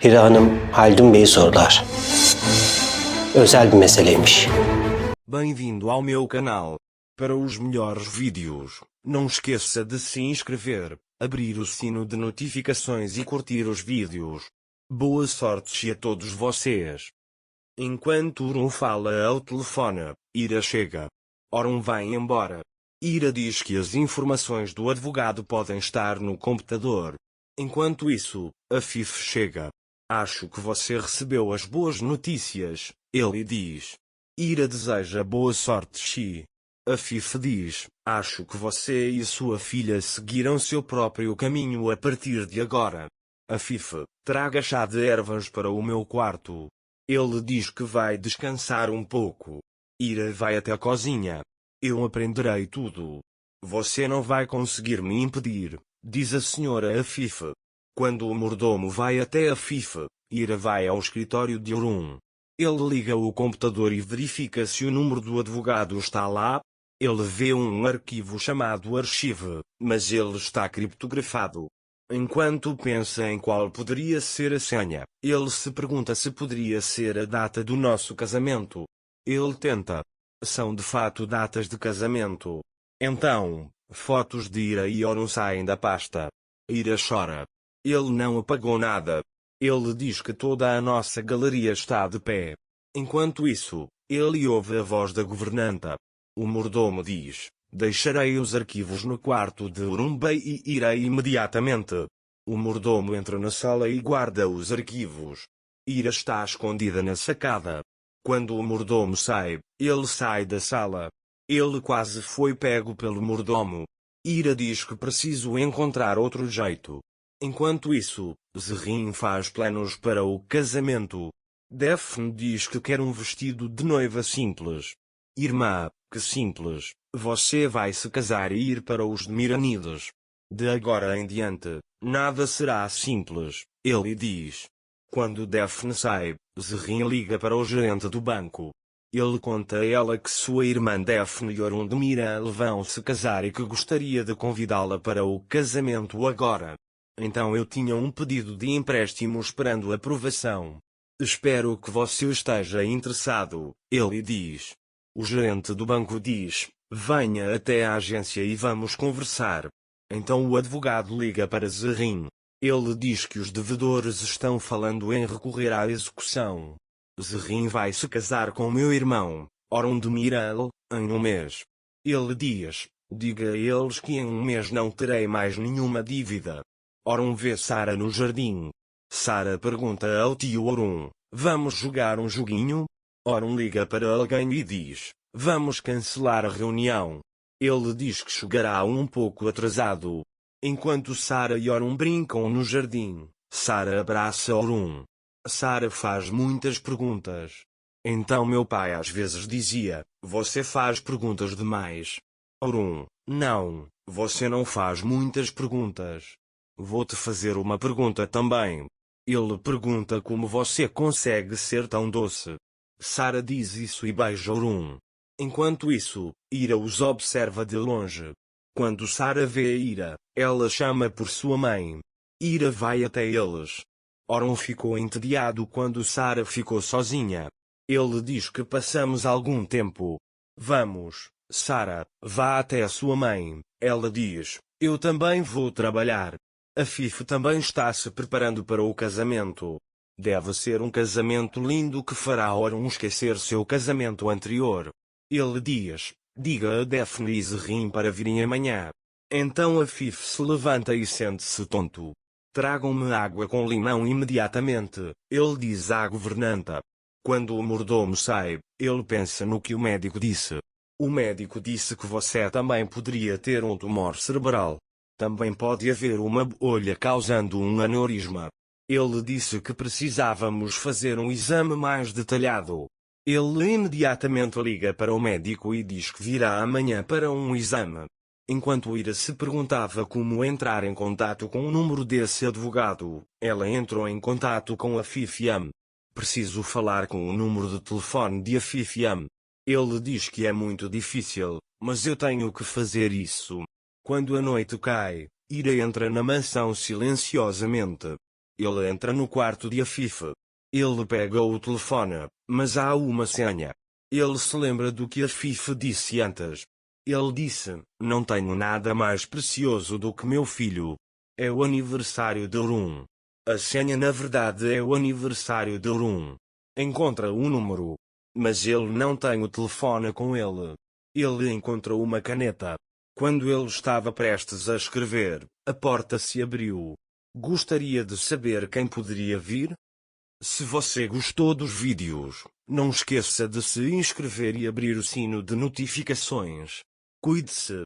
Piri Hanım Haldun Bey'i sordular. Özel bir meseleymiş. Bem-vindo ao meu canal. Para os melhores vídeos, não esqueça de se inscrever, abrir o sino de notificações e curtir os vídeos. Boa sorte a todos vocês. Enquanto Orun fala ao telefone, Ira chega. Orun vai embora. Ira diz que as informações do advogado podem estar no computador. Enquanto isso, Afif chega. Acho que você recebeu as boas notícias, ele diz. Ira deseja boa sorte Xi. Afif diz, acho que você e sua filha seguirão seu próprio caminho a partir de agora. Afif, traga chá de ervas para o meu quarto. Ele diz que vai descansar um pouco. Ira vai até a cozinha. Eu aprenderei tudo. Você não vai conseguir me impedir, diz a senhora Afif. Quando o mordomo vai até Afif, Ira vai ao escritório de Orun. Ele liga o computador e verifica se o número do advogado está lá. Ele vê um arquivo chamado archive, mas ele está criptografado. Enquanto pensa em qual poderia ser a senha, ele se pergunta se poderia ser a data do nosso casamento. Ele tenta. São de fato datas de casamento. Então, fotos de Ira e Orun saem da pasta. Ira chora. Ele não apagou nada. Ele diz que toda a nossa galeria está de pé. Enquanto isso, ele ouve a voz da governanta. O mordomo diz, deixarei os arquivos no quarto de Orun Bey e irei imediatamente. O mordomo entra na sala e guarda os arquivos. Ira está escondida na sacada. Quando o mordomo sai, ele sai da sala. Ele quase foi pego pelo mordomo. Ira diz que preciso encontrar outro jeito. Enquanto isso, Zerrin faz planos para o casamento. Daphne diz que quer um vestido de noiva simples. Irmã, que simples, você vai se casar e ir para os Miranides. De agora em diante, nada será simples, ele diz. Quando Daphne sai, Zerrin liga para o gerente do banco. Ele conta a ela que sua irmã Daphne e Orun de Miral vão se casar e que gostaria de convidá-la para o casamento agora. Então eu tinha um pedido de empréstimo esperando aprovação. Espero que você esteja interessado, ele diz. O gerente do banco diz, venha até a agência e vamos conversar. Então o advogado liga para Zerrin. Ele diz que os devedores estão falando em recorrer à execução. Zerrin vai se casar com meu irmão, Orun de Miral, em um mês. Ele diz, diga a eles que em um mês não terei mais nenhuma dívida. Orun vê Sara no jardim. Sara pergunta ao tio Orun, vamos jogar um joguinho? Orun liga para alguém e diz, vamos cancelar a reunião. Ele diz que chegará um pouco atrasado. Enquanto Sara e Orun brincam no jardim, Sara abraça Orun. Sara faz muitas perguntas. Então meu pai às vezes dizia, você faz perguntas demais. Orun, não, você não faz muitas perguntas. Vou-te fazer uma pergunta também. Ele pergunta como você consegue ser tão doce. Sara diz isso e beija Orun. Enquanto isso, Ira os observa de longe. Quando Sara vê a Ira, ela chama por sua mãe. Ira vai até eles. Orun ficou entediado quando Sara ficou sozinha. Ele diz que passamos algum tempo. Vamos, Sara, vá até a sua mãe. Ela diz, eu também vou trabalhar. Afif também está se preparando para o casamento. Deve ser um casamento lindo que fará Orun esquecer seu casamento anterior. Ele diz, diga a Daphne e Zerrin para virem amanhã. Então Afif se levanta e sente-se tonto. Tragam-me água com limão imediatamente, ele diz à governanta. Quando o mordomo sai, ele pensa no que o médico disse. O médico disse que você também poderia ter um tumor cerebral. Também pode haver uma bolha causando um aneurisma. Ele disse que precisávamos fazer um exame mais detalhado. Ele imediatamente liga para o médico e diz que virá amanhã para um exame. Enquanto Ira se perguntava como entrar em contato com o número desse advogado, ela entrou em contato com Afif Yam. Preciso falar com o número de telefone de Afif Yam. Ele diz que é muito difícil, mas eu tenho que fazer isso. Quando a noite cai, Ira entra na mansão silenciosamente. Ele entra no quarto de Afife. Ele pega o telefone, mas há uma senha. Ele se lembra do que Afife disse antes. Ele disse: não tenho nada mais precioso do que meu filho. É o aniversário de Rum. A senha na verdade é o aniversário de Rum. Encontra um número. Mas ele não tem o telefone com ele. Ele encontrou uma caneta. Quando ele estava prestes a escrever, a porta se abriu. Gostaria de saber quem poderia vir? Se você gostou dos vídeos, não esqueça de se inscrever e abrir o sino de notificações. Cuide-se.